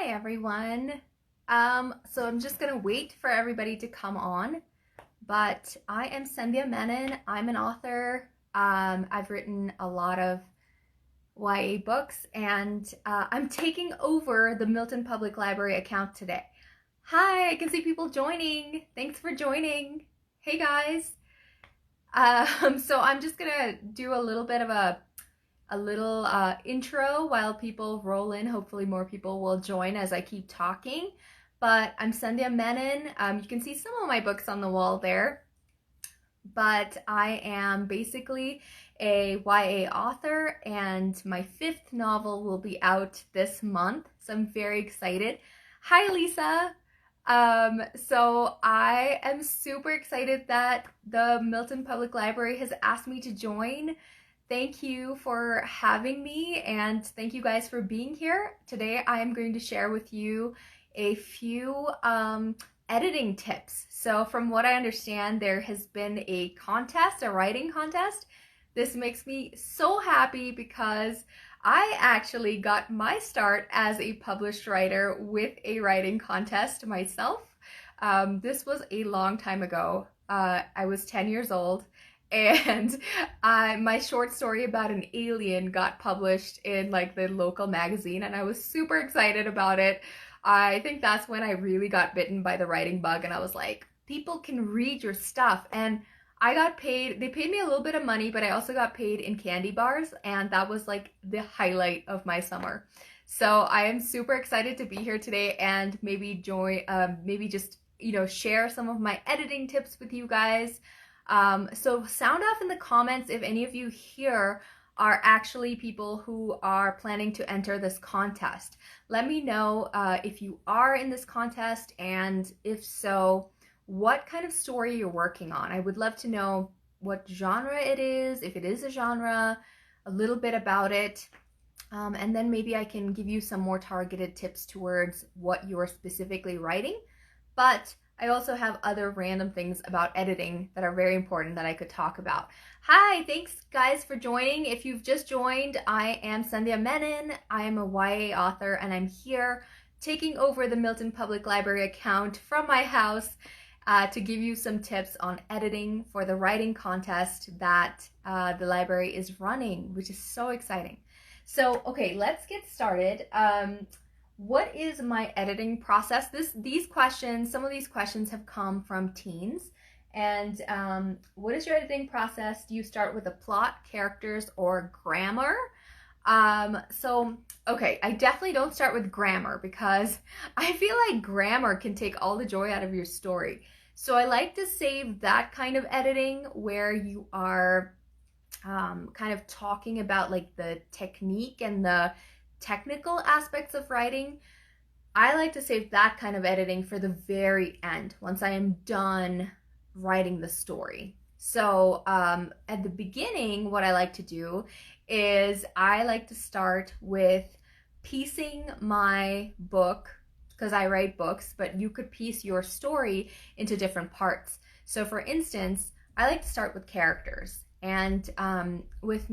Hi everyone. So I'm just gonna wait for everybody to come on, but I am Sandhya Menon. I'm an author. I've written a lot of YA books, and I'm taking over the Milton Public Library account today. Hi, I can see people joining. Thanks for joining. Hey guys. So I'm just gonna do a little bit of a little intro while people roll in. Hopefully more people will join as I keep talking. But I'm Sandhya Menon. You can see some of my books on the wall there. But I am basically a YA author, and my fifth novel will be out this month. So I'm very excited. Hi, Lisa. So I am super excited that the Milton Public Library has asked me to join. Thank you for having me, and thank you guys for being here. Today I am going to share with you a few editing tips. So from what I understand, there has been a contest, a writing contest. This makes me so happy because I actually got my start as a published writer with a writing contest myself. This was a long time ago. I was 10 years old, and my short story about an alien got published in like the local magazine, and I was super excited about it. I think that's when I really got bitten by the writing bug, and I was like, people can read your stuff. And I got paid, they paid me a little bit of money, but I also got paid in candy bars, and that was like the highlight of my summer. So I am super excited to be here today and maybe join, maybe just, share some of my editing tips with you guys. So sound off in the comments if any of you here are actually people who are planning to enter this contest. Let me know if you are in this contest, and if so, what kind of story you're working on. I would love to know what genre it is, if it is a genre, a little bit about it. And then maybe I can give you some more targeted tips towards what you're specifically writing. But I also have other random things about editing that are very important that I could talk about. Hi, thanks guys for joining. If you've just joined, I am Sandhya Menon. I am a YA author, and I'm here taking over the Milton Public Library account from my house to give you some tips on editing for the writing contest that the library is running, which is so exciting. So, okay, let's get started. What is my editing process? These questions, some of these questions have come from teens. And what is your editing process? Do you start with a plot, characters, or grammar? Okay, I definitely don't start with grammar because I feel like grammar can take all the joy out of your story. So I like to save that kind of editing where you are kind of talking about like the technique and the technical aspects of writing. I like to save that kind of editing for the very end, once I am done writing the story. So at the beginning, what I like to do is I like to start with piecing my book, because I write books, but you could piece your story into different parts. So for instance, I like to start with characters. And with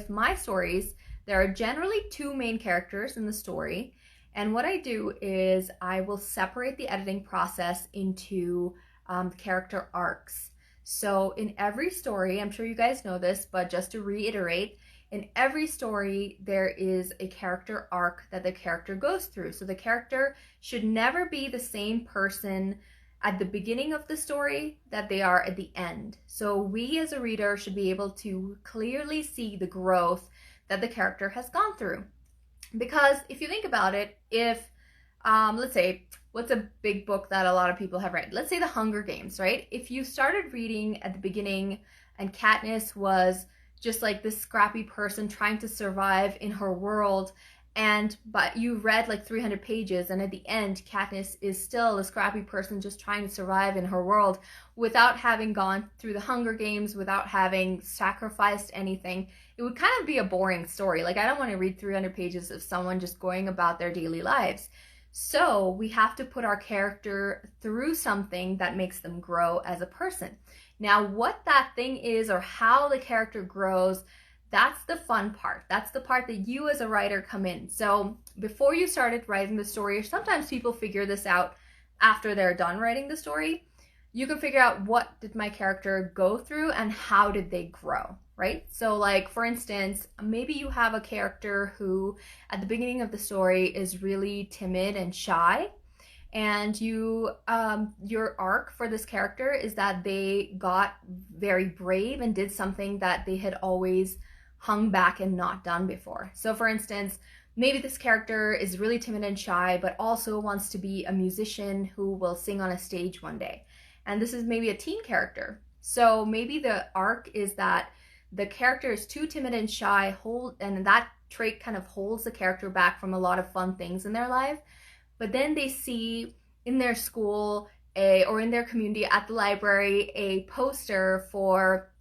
my stories, there are generally two main characters in the story. And what I do is I will separate the editing process into character arcs. So in every story, I'm sure you guys know this, but just to reiterate, in every story, there is a character arc that the character goes through. So the character should never be the same person at the beginning of the story that they are at the end. So we as a reader should be able to clearly see the growth that the character has gone through. Because if you think about it, if, let's say, what's a big book that a lot of people have read? Let's say The Hunger Games, right? If you started reading at the beginning and Katniss was just like this scrappy person trying to survive in her world, but you read like 300 pages, and at the end Katniss is still a scrappy person just trying to survive in her world without having gone through the Hunger Games, without having sacrificed anything, it would kind of be a boring story. Like, I don't want to read 300 pages of someone just going about their daily lives. So we have to put our character through something that makes them grow as a person. Now, what that thing is or how the character grows, That's the fun part. That's the part that you as a writer come in. So before you started writing the story, or sometimes people figure this out after they're done writing the story, you can figure out what did my character go through and how did they grow, right? So like for instance, maybe you have a character who at the beginning of the story is really timid and shy, and your arc for this character is that they got very brave and did something that they had always hung back and not done before. So for instance, maybe this character is really timid and shy but also wants to be a musician who will sing on a stage one day, and this is maybe a teen character. So maybe the arc is that the character is too timid and shy, and that trait kind of holds the character back from a lot of fun things in their life. But then they see in their school or in their community at the library a poster for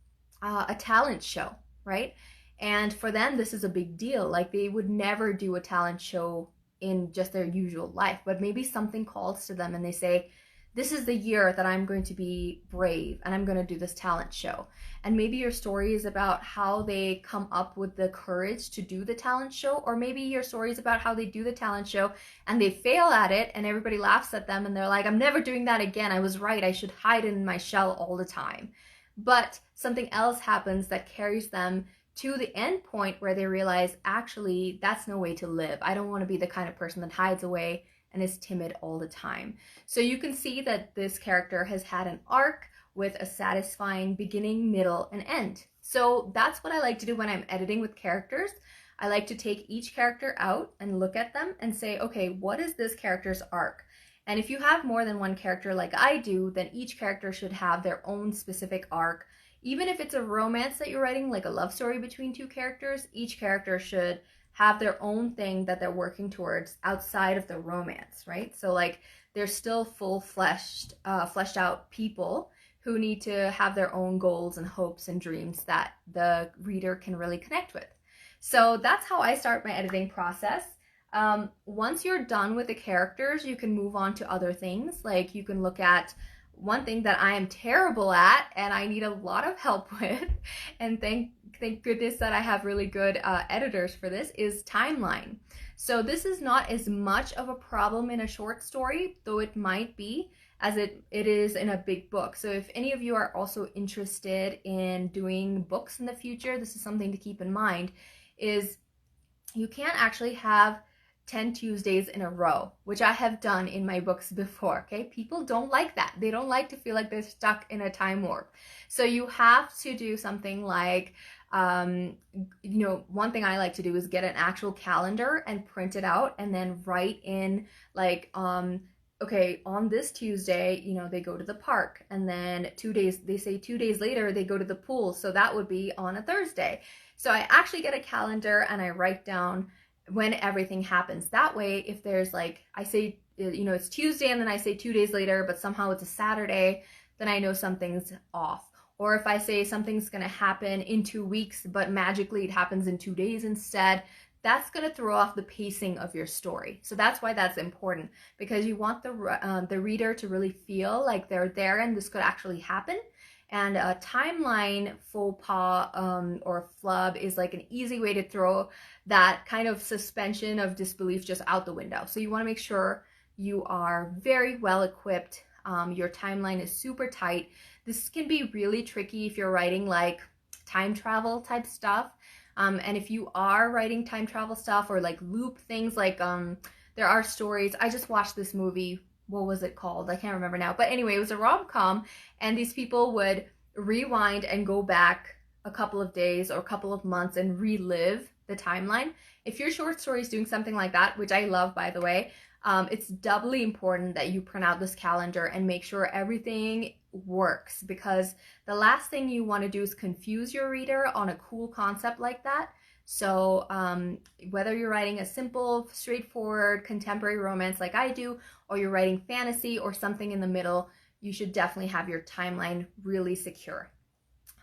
a talent show, right? And for them, this is a big deal. Like they would never do a talent show in just their usual life, but maybe something calls to them and they say, this is the year that I'm going to be brave and I'm going to do this talent show. And maybe your story is about how they come up with the courage to do the talent show, or maybe your story is about how they do the talent show and they fail at it and everybody laughs at them and they're like, I'm never doing that again. I was right. I should hide in my shell all the time. But something else happens that carries them to the end point where they realize, actually, that's no way to live. I don't want to be the kind of person that hides away and is timid all the time. So you can see that this character has had an arc with a satisfying beginning, middle, and end. So that's what I like to do when I'm editing with characters. I like to take each character out and look at them and say, okay, what is this character's arc? And if you have more than one character like I do, then each character should have their own specific arc. Even if it's a romance that you're writing, like a love story between two characters, each character should have their own thing that they're working towards outside of the romance, right? So like they're still fleshed out people who need to have their own goals and hopes and dreams that the reader can really connect with. So that's how I start my editing process. Once you're done with the characters, you can move on to other things. Like you can look at one thing that I am terrible at and I need a lot of help with, and thank goodness that I have really good editors for this, is timeline. So this is not as much of a problem in a short story, though it might be, as it is in a big book. So if any of you are also interested in doing books in the future, this is something to keep in mind, is you can't actually have 10 Tuesdays in a row, which I have done in my books before, okay? People don't like that. They don't like to feel like they're stuck in a time warp. So you have to do something like, one thing I like to do is get an actual calendar and print it out and then write in like, okay, on this Tuesday, they go to the park, and then 2 days, they say 2 days later, they go to the pool. So that would be on a Thursday. So I actually get a calendar and I write down when everything happens. That way, if there's like, I say, it's Tuesday and then I say 2 days later, but somehow it's a Saturday, then I know something's off. Or if I say something's going to happen in 2 weeks, but magically it happens in 2 days instead, that's going to throw off the pacing of your story. So that's why that's important, because you want the reader to really feel like they're there and this could actually happen. And a timeline faux pas or flub is like an easy way to throw that kind of suspension of disbelief just out the window. So you want to make sure you are very well equipped. Your timeline is super tight. This can be really tricky if you're writing like time travel type stuff. And if you are writing time travel stuff or like loop things, like there are stories. I just watched this movie. What was it called? I can't remember now. But anyway, it was a rom-com, and these people would rewind and go back a couple of days or a couple of months and relive the timeline. If your short story is doing something like that, which I love, by the way, it's doubly important that you print out this calendar and make sure everything works, because the last thing you want to do is confuse your reader on a cool concept like that. So whether you're writing a simple, straightforward, contemporary romance like I do, or you're writing fantasy or something in the middle, you should definitely have your timeline really secure.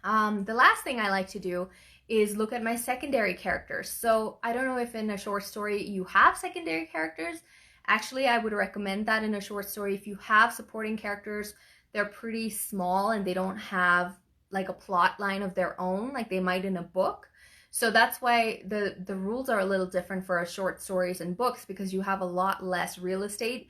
The last thing I like to do is look at my secondary characters. So I don't know if in a short story you have secondary characters. Actually, I would recommend that in a short story. If you have supporting characters, they're pretty small and they don't have like a plot line of their own like they might in a book. So that's why the rules are a little different for short stories and books, because you have a lot less real estate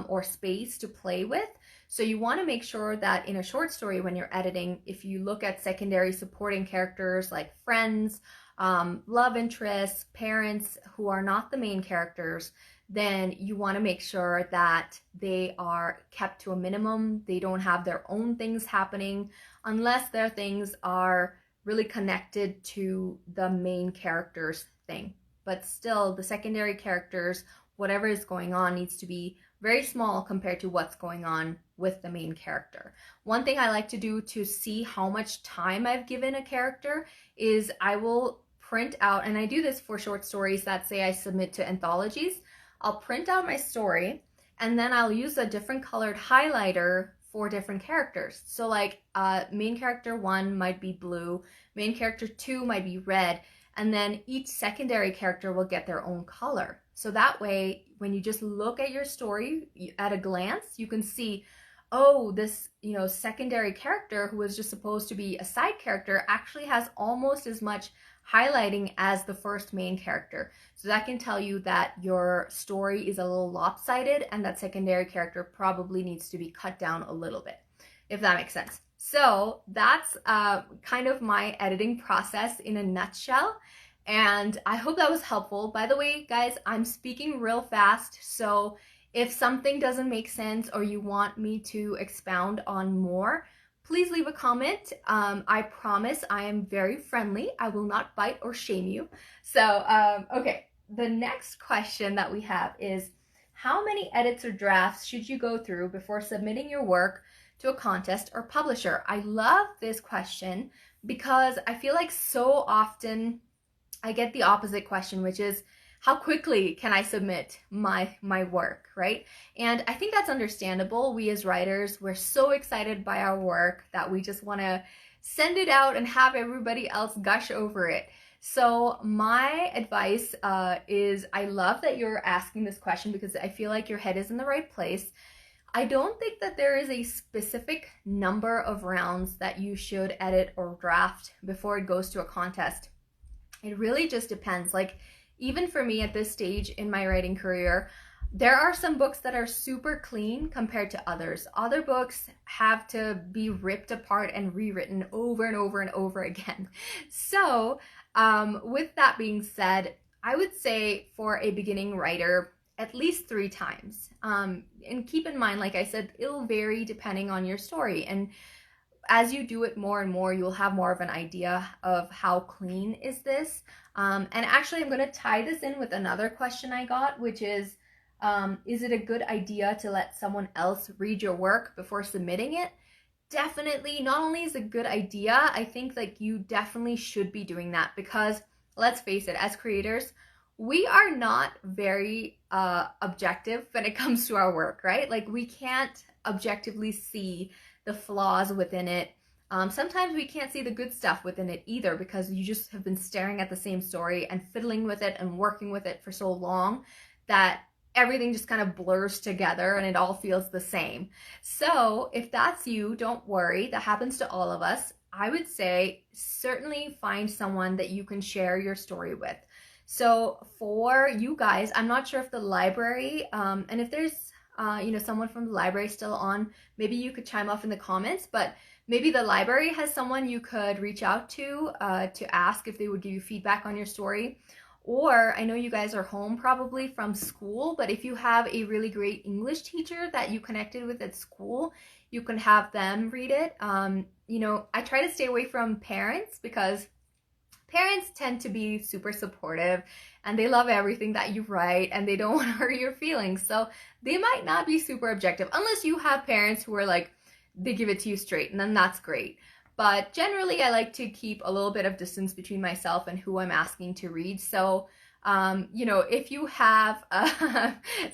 or space to play with. So you want to make sure that in a short story, when you're editing, if you look at secondary supporting characters like friends, love interests, parents who are not the main characters, then you want to make sure that they are kept to a minimum. They don't have their own things happening unless their things are really connected to the main character's thing. But still, the secondary characters, whatever is going on, needs to be very small compared to what's going on with the main character. One thing I like to do to see how much time I've given a character is I will print out, and I do this for short stories that say I submit to anthologies. I'll print out my story and then I'll use a different colored highlighter for different characters. So like main character 1 might be blue, main character 2 might be red, and then each secondary character will get their own color. So that way, when you just look at your story at a glance, you can see, oh, this, secondary character who was just supposed to be a side character actually has almost as much highlighting as the first main character. So that can tell you that your story is a little lopsided and that secondary character probably needs to be cut down a little bit, if that makes sense. So that's kind of my editing process in a nutshell. And I hope that was helpful. By the way, guys, I'm speaking real fast. So if something doesn't make sense or you want me to expound on more, please leave a comment. I promise I am very friendly. I will not bite or shame you. So, okay, the next question that we have is, how many edits or drafts should you go through before submitting your work to a contest or publisher? I love this question because I feel like so often I get the opposite question, which is, how quickly can I submit my work, right? And I think that's understandable. We as writers, we're so excited by our work that we just want to send it out and have everybody else gush over it. So my advice is, I love that you're asking this question because I feel like your head is in the right place. I don't think that there is a specific number of rounds that you should edit or draft before it goes to a contest. It really just depends. Like, even for me at this stage in my writing career, there are some books that are super clean compared to others. Other books have to be ripped apart and rewritten over and over and over again. So with that being said, I would say for a beginning writer, at least 3 times. And keep in mind, like I said, it'll vary depending on your story. And as you do it more and more, you'll have more of an idea of how clean is this. And actually, I'm going to tie this in with another question I got, which is it a good idea to let someone else read your work before submitting it? Definitely. Not only is it a good idea, I think like you definitely should be doing that, because let's face it, as creators, we are not very objective when it comes to our work, right? Like, we can't objectively see the flaws within it. Sometimes we can't see the good stuff within it either, because you just have been staring at the same story and fiddling with it and working with it for so long that everything just kind of blurs together and it all feels the same. So if that's you, don't worry. That happens to all of us. I would say certainly find someone that you can share your story with. So for you guys, I'm not sure if the library, and if there's someone from the library still on, maybe you could chime off in the comments, but maybe the library has someone you could reach out to ask if they would give you feedback on your story. Or I know you guys are home probably from school, but if you have a really great English teacher that you connected with at school, you can have them read it. I try to stay away from parents, because parents tend to be super supportive and they love everything that you write and they don't want to hurt your feelings. So they might not be super objective unless you have parents who are like, they give it to you straight, and then that's great. But generally, I like to keep a little bit of distance between myself and who I'm asking to read. So, if you have,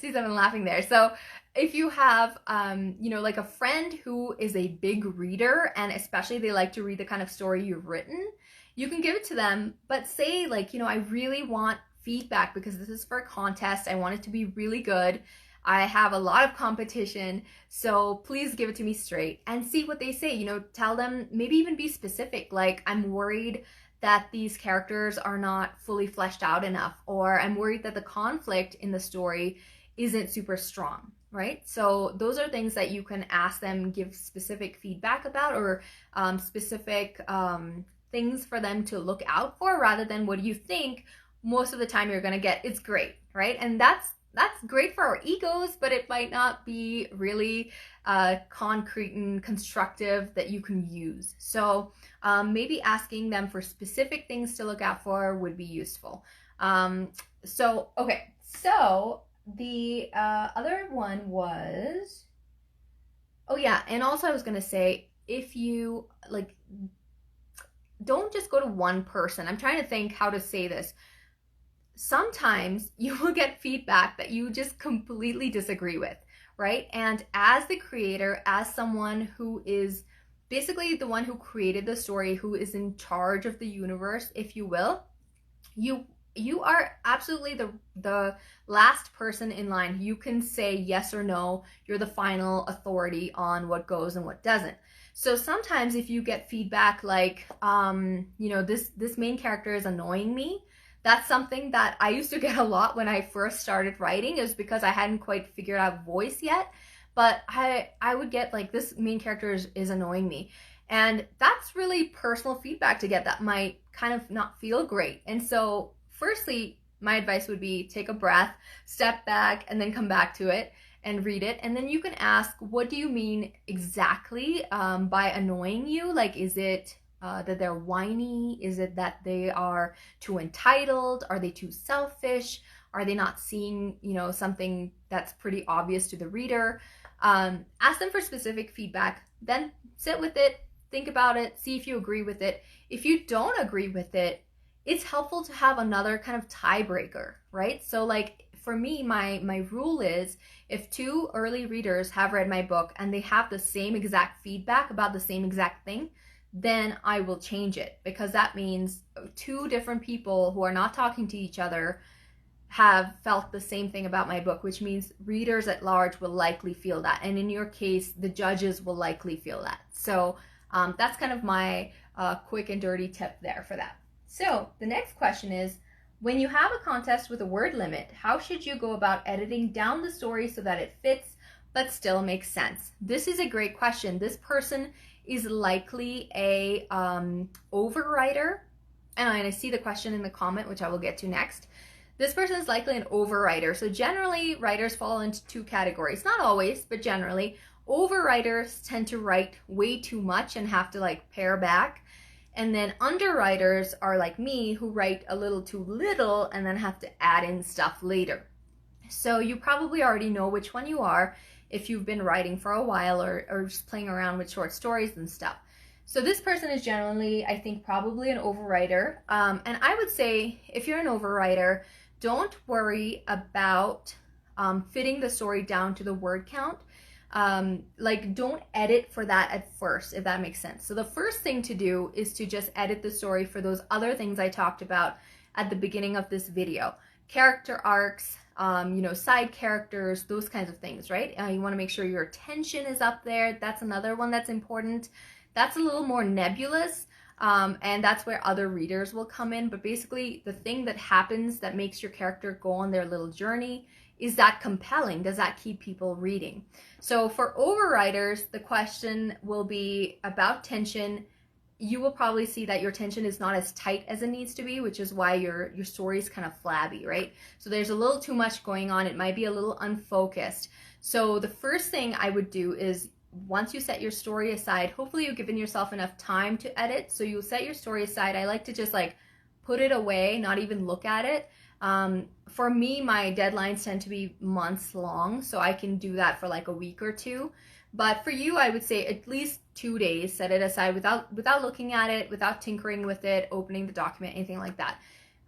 see someone laughing there. So if you have, like a friend who is a big reader, and especially they like to read the kind of story you've written, you can give it to them, but say like, I really want feedback because this is for a contest. I want it to be really good. I have a lot of competition, so please give it to me straight, and see what they say. Tell them, maybe even be specific. Like, I'm worried that these characters are not fully fleshed out enough, or I'm worried that the conflict in the story isn't super strong, right? So those are things that you can ask them, give specific feedback about, or specific things for them to look out for, rather than what do you think most of the time you're going to get, it's great, right? And that's great for our egos, but it might not be really concrete and constructive that you can use. So maybe asking them for specific things to look out for would be useful. Okay, so the other one was, oh yeah, and also I was gonna say, if you like, don't just go to one person. I'm trying to think how to say this. Sometimes you will get feedback that you just completely disagree with, right? And as the creator, as someone who is basically the one who created the story, who is in charge of the universe, if you will, you are absolutely the last person in line. You can say yes or no. You're the final authority on what goes and what doesn't. So sometimes if you get feedback like, this main character is annoying me, that's something that I used to get a lot when I first started writing, is because I hadn't quite figured out voice yet. But I would get like, this main character is annoying me. And that's really personal feedback to get that might kind of not feel great. And so firstly, my advice would be take a breath, step back, and then come back to it and read it. And then you can ask, what do you mean exactly by annoying you? Like, is it that they're whiny? Is it that they are too entitled? Are they too selfish? Are they not seeing, something that's pretty obvious to the reader? Ask them for specific feedback, then sit with it, think about it, see if you agree with it. If you don't agree with it, it's helpful to have another kind of tiebreaker, right? So like for me, my rule is, if two early readers have read my book and they have the same exact feedback about the same exact thing, then I will change it, because that means two different people who are not talking to each other have felt the same thing about my book, which means readers at large will likely feel that. And in your case, the judges will likely feel that. So that's kind of my quick and dirty tip there for that. So the next question is, when you have a contest with a word limit, how should you go about editing down the story so that it fits but still makes sense? This is a great question. This person is likely a overwriter, and I see the question in the comment, which I will get to next. This person is likely an overwriter. So generally, writers fall into two categories. Not always, but generally. Overwriters tend to write way too much and have to like pare back. And then underwriters are like me, who write a little too little and then have to add in stuff later. So you probably already know which one you are if you've been writing for a while, or just playing around with short stories and stuff. So this person is generally, I think, probably an overwriter. And I would say, if you're an overwriter, don't worry about fitting the story down to the word count. Like, don't edit for that at first, if that makes sense. So the first thing to do is to just edit the story for those other things I talked about at the beginning of this video. Character arcs, side characters, those kinds of things, right? You want to make sure your tension is up there. That's another one that's important. That's a little more nebulous, and that's where other readers will come in. But basically, the thing that happens that makes your character go on their little journey, is that compelling? Does that keep people reading? So for overwriters, the question will be about tension. You will probably see that your tension is not as tight as it needs to be, which is why your story is kind of flabby, right? So there's a little too much going on. It might be a little unfocused. So the first thing I would do is, once you set your story aside, hopefully you've given yourself enough time to edit. So you'll set your story aside. I like to just like put it away, not even look at it. For me, my deadlines tend to be months long, so I can do that for like a week or two. But for you, I would say at least 2 days, set it aside without looking at it, without tinkering with it, opening the document, anything like that.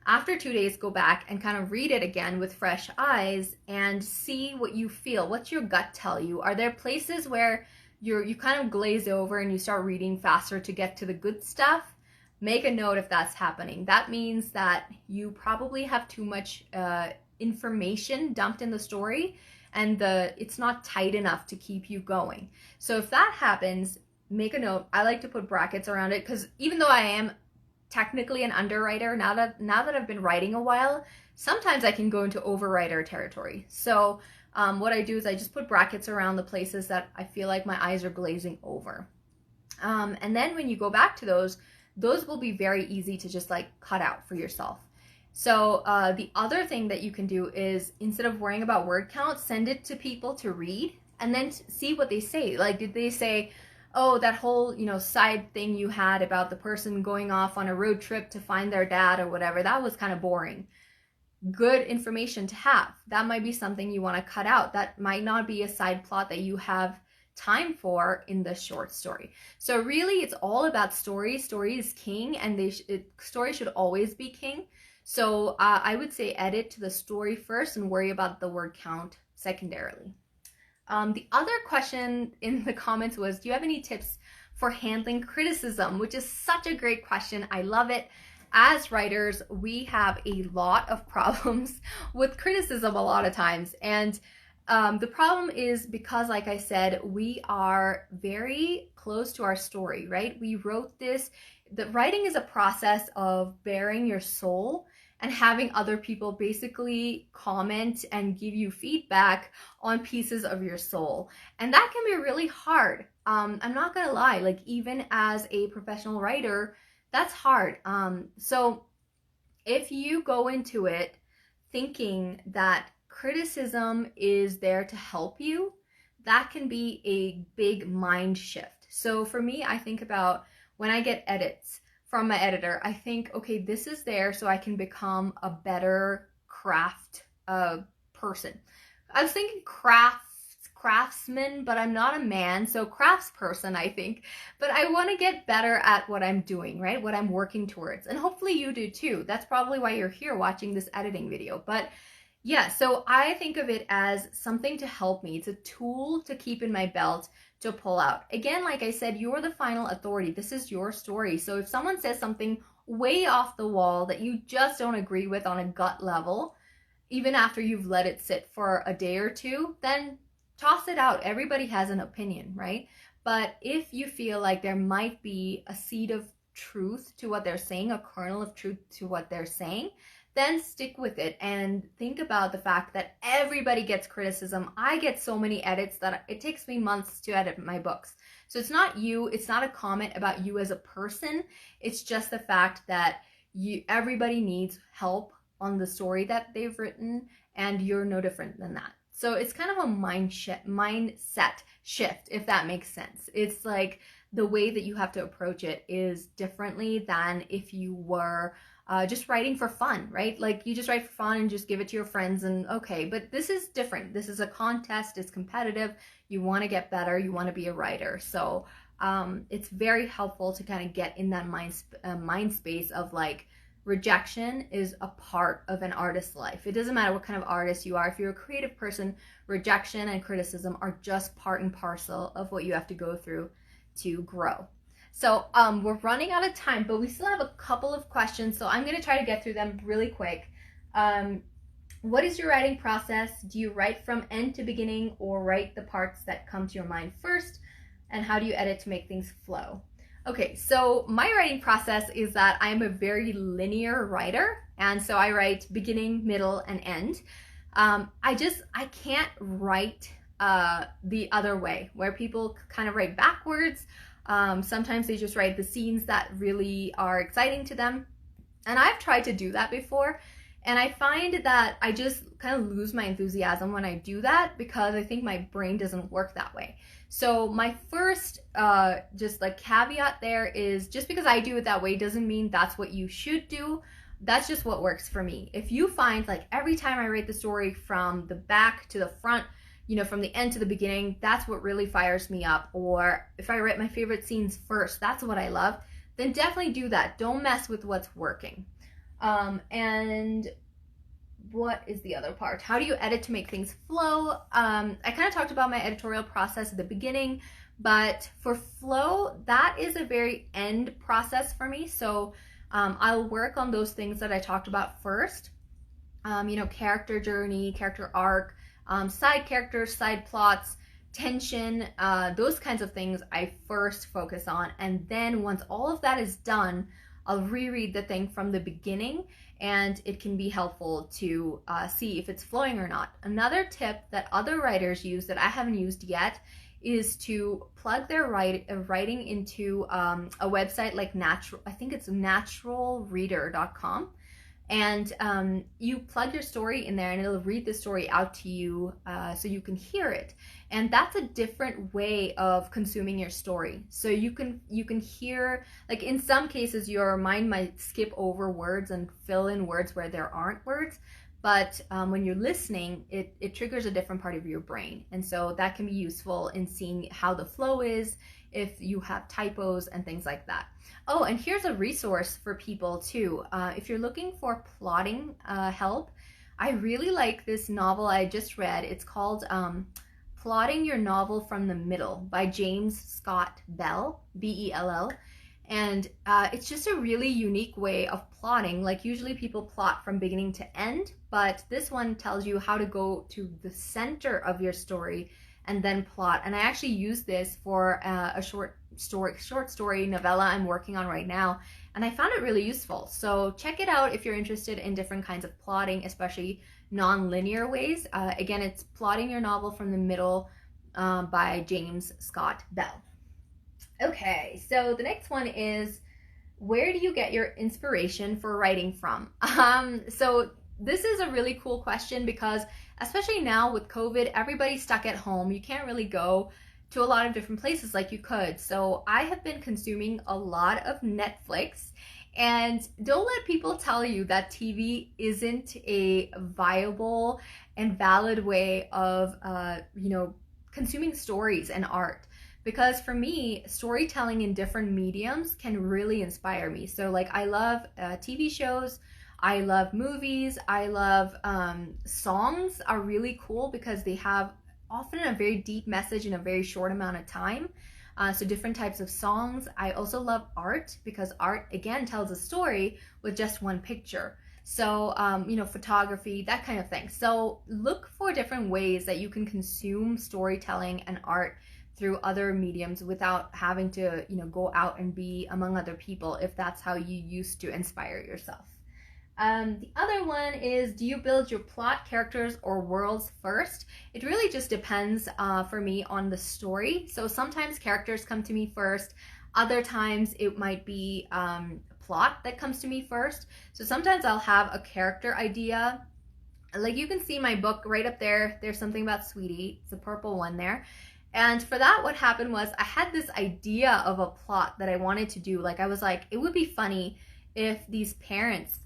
After 2 days, go back and kind of read it again with fresh eyes and see what you feel. What's your gut tell you? Are there places where you kind of glaze over and you start reading faster to get to the good stuff? Make a note if that's happening. That means that you probably have too much information dumped in the story, and it's not tight enough to keep you going. So if that happens, make a note. I like to put brackets around it, because even though I am technically an underwriter. Now that I've been writing a while, sometimes I can go into overwriter territory. So what I do is I just put brackets around the places that I feel like my eyes are glazing over. And then when you go back to those will be very easy to just like cut out for yourself. So the other thing that you can do is, instead of worrying about word count, send it to people to read and then see what they say. Like, did they say, oh, that whole, side thing you had about the person going off on a road trip to find their dad or whatever, that was kind of boring. Good information to have. That might be something you want to cut out. That might not be a side plot that you have time for in the short story. So really, it's all about story. Story is king, and story should always be king. So I would say edit to the story first and worry about the word count secondarily. The other question in the comments was, do you have any tips for handling criticism? Which is such a great question. I love it. As writers, we have a lot of problems with criticism a lot of times. And the problem is because, like I said, we are very close to our story, right? We wrote this. The writing is a process of bearing your soul and having other people basically comment and give you feedback on pieces of your soul. And that can be really hard. I'm not gonna lie, like even as a professional writer, that's hard. So if you go into it thinking that criticism is there to help you, that can be a big mind shift. So for me, I think about when I get edits from my editor, I think, okay, this is there so I can become a better craft person. I was thinking craftsman, but I'm not a man, so craftsperson, I think. But I want to get better at what I'm doing, right? What I'm working towards. And hopefully you do too. That's probably why you're here watching this editing video. But yeah, so I think of it as something to help me. It's a tool to keep in my belt to pull out. Again, like I said, you're the final authority. This is your story. So if someone says something way off the wall that you just don't agree with on a gut level, even after you've let it sit for a day or two, then toss it out. Everybody has an opinion, right? But if you feel like there might be a seed of truth to what they're saying, a kernel of truth to what they're saying, then stick with it and think about the fact that everybody gets criticism. I get so many edits that it takes me months to edit my books. So it's not you, it's not a comment about you as a person. It's just the fact that everybody needs help on the story that they've written, and you're no different than that. So it's kind of a mindset shift, if that makes sense. It's like the way that you have to approach it is differently than if you were just writing for fun, right? Like you just write for fun and just give it to your friends and okay, but this is different. This is a contest, it's competitive. You want to get better, you want to be a writer. So it's very helpful to kind of get in that mind space of like, rejection is a part of an artist's life. It doesn't matter what kind of artist you are. If you're a creative person, rejection and criticism are just part and parcel of what you have to go through to grow. So we're running out of time, but we still have a couple of questions, so I'm going to try to get through them really quick. What is your writing process? Do you write from end to beginning or write the parts that come to your mind first? And how do you edit to make things flow? Okay, so my writing process is that I'm a very linear writer, and so I write beginning, middle, and end. I can't write the other way, where people kind of write backwards. Sometimes they just write the scenes that really are exciting to them. And I've tried to do that before. And I find that I just kind of lose my enthusiasm when I do that because I think my brain doesn't work that way. So my first just like caveat there is just because I do it that way doesn't mean that's what you should do. That's just what works for me. If you find like every time I write the story from the back to the front, from the end to the beginning, that's what really fires me up. Or if I write my favorite scenes first, that's what I love, then definitely do that. Don't mess with what's working. And what is the other part? How do you edit to make things flow? I kind of talked about my editorial process at the beginning, but for flow, that is a very end process for me. So I'll work on those things that I talked about first. Character journey, character arc, side characters, side plots, tension, those kinds of things I first focus on. And then once all of that is done, I'll reread the thing from the beginning, and it can be helpful to see if it's flowing or not. Another tip that other writers use that I haven't used yet is to plug their writing into a website like I think it's naturalreader.com. And you plug your story in there and it'll read the story out to you so you can hear it. And that's a different way of consuming your story. So you can hear, like in some cases your mind might skip over words and fill in words where there aren't words, but when you're listening, it triggers a different part of your brain. And so that can be useful in seeing how the flow is, if you have typos and things like that. Oh, and here's a resource for people too. If you're looking for plotting help, I really like this novel I just read. It's called Plotting Your Novel from the Middle by James Scott Bell, Bell. And it's just a really unique way of plotting. Like usually people plot from beginning to end, but this one tells you how to go to the center of your story and then plot. And I actually use this for a short story novella I'm working on right now, and I found it really useful. So check it out if you're interested in different kinds of plotting, especially non-linear ways. Again, it's Plotting Your Novel from the Middle by James Scott Bell. Okay, so the next one is, where do you get your inspiration for writing from? So this is a really cool question because especially now with COVID, everybody's stuck at home. You can't really go to a lot of different places like you could. So I have been consuming a lot of Netflix, and don't let people tell you that TV isn't a viable and valid way of, consuming stories and art. Because for me, storytelling in different mediums can really inspire me. So like I love TV shows, I love movies, I love songs are really cool because they have often a very deep message in a very short amount of time. So different types of songs. I also love art because art again tells a story with just one picture. So, photography, that kind of thing. So look for different ways that you can consume storytelling and art through other mediums without having to, go out and be among other people if that's how you used to inspire yourself. The other one is, do you build your plot, characters, or worlds first? It really just depends for me on the story. So sometimes characters come to me first. Other times it might be plot that comes to me first. So sometimes I'll have a character idea. Like you can see my book right up there. There's something about Sweetie. It's a purple one there. And for that, what happened was I had this idea of a plot that I wanted to do. Like I was like, it would be funny if these parents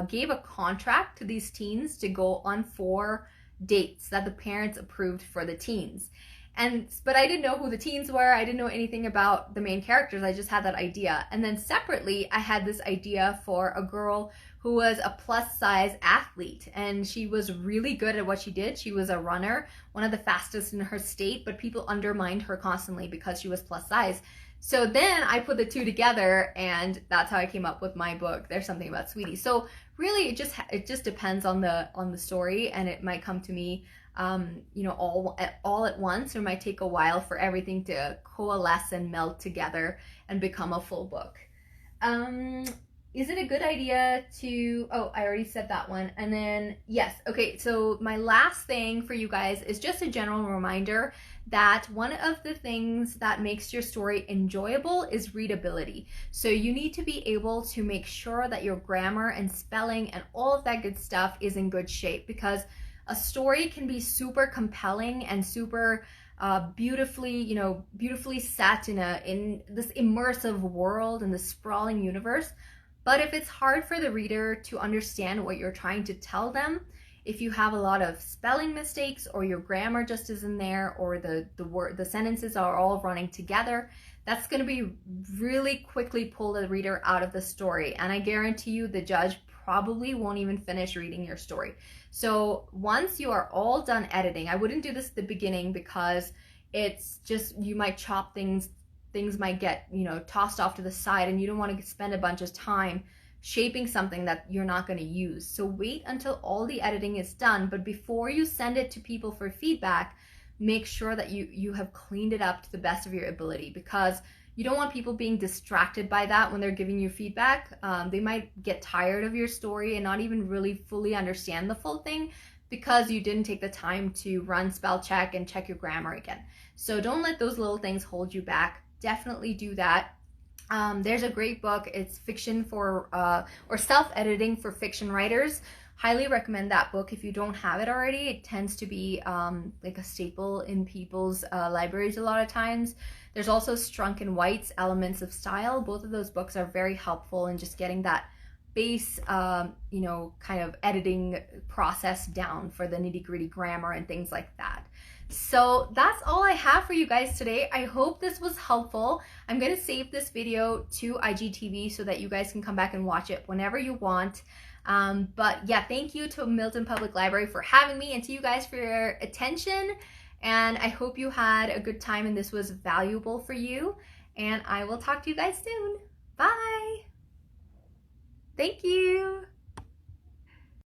gave a contract to these teens to go on 4 dates that the parents approved for the teens. But I didn't know who the teens were. I didn't know anything about the main characters. I just had that idea. And then separately, I had this idea for a girl who was a plus size athlete, and she was really good at what she did. She was a runner, one of the fastest in her state, but people undermined her constantly because she was plus size. So then I put the two together, and that's how I came up with my book, There's Something About Sweetie. So really it just depends on the story, and it might come to me all at once, or it might take a while for everything to coalesce and meld together and become a full book. Is it a good idea to, I already said that one. And then, yes, okay, so my last thing for you guys is just a general reminder that one of the things that makes your story enjoyable is readability. So you need to be able to make sure that your grammar and spelling and all of that good stuff is in good shape, because a story can be super compelling and super beautifully set in this immersive world and this sprawling universe. But if it's hard for the reader to understand what you're trying to tell them, if you have a lot of spelling mistakes, or your grammar just isn't there, or the sentences are all running together, that's going to be really quickly pull the reader out of the story. And I guarantee you the judge probably won't even finish reading your story. So once you are all done editing, I wouldn't do this at the beginning because it's just, you might chop things might get, tossed off to the side, and you don't want to spend a bunch of time shaping something that you're not going to use. So wait until all the editing is done, but before you send it to people for feedback, make sure that you have cleaned it up to the best of your ability, because you don't want people being distracted by that when they're giving you feedback. They might get tired of your story and not even really fully understand the full thing because you didn't take the time to run spell check and check your grammar again. So don't let those little things hold you back. Definitely do that. There's a great book. It's fiction for or self-editing for fiction writers. Highly recommend that book if you don't have it already. It tends to be like a staple in people's libraries a lot of times. There's also Strunk and White's Elements of Style. Both of those books are very helpful in just getting that base, you know, kind of editing process down for the nitty-gritty grammar and things like that. So that's all I have for you guys today. I hope this was helpful. I'm going to save this video to IGTV so that you guys can come back and watch it whenever you want. But yeah, thank you to Milton Public Library for having me, and to you guys for your attention. And I hope you had a good time and this was valuable for you. And I will talk to you guys soon. Bye. Thank you.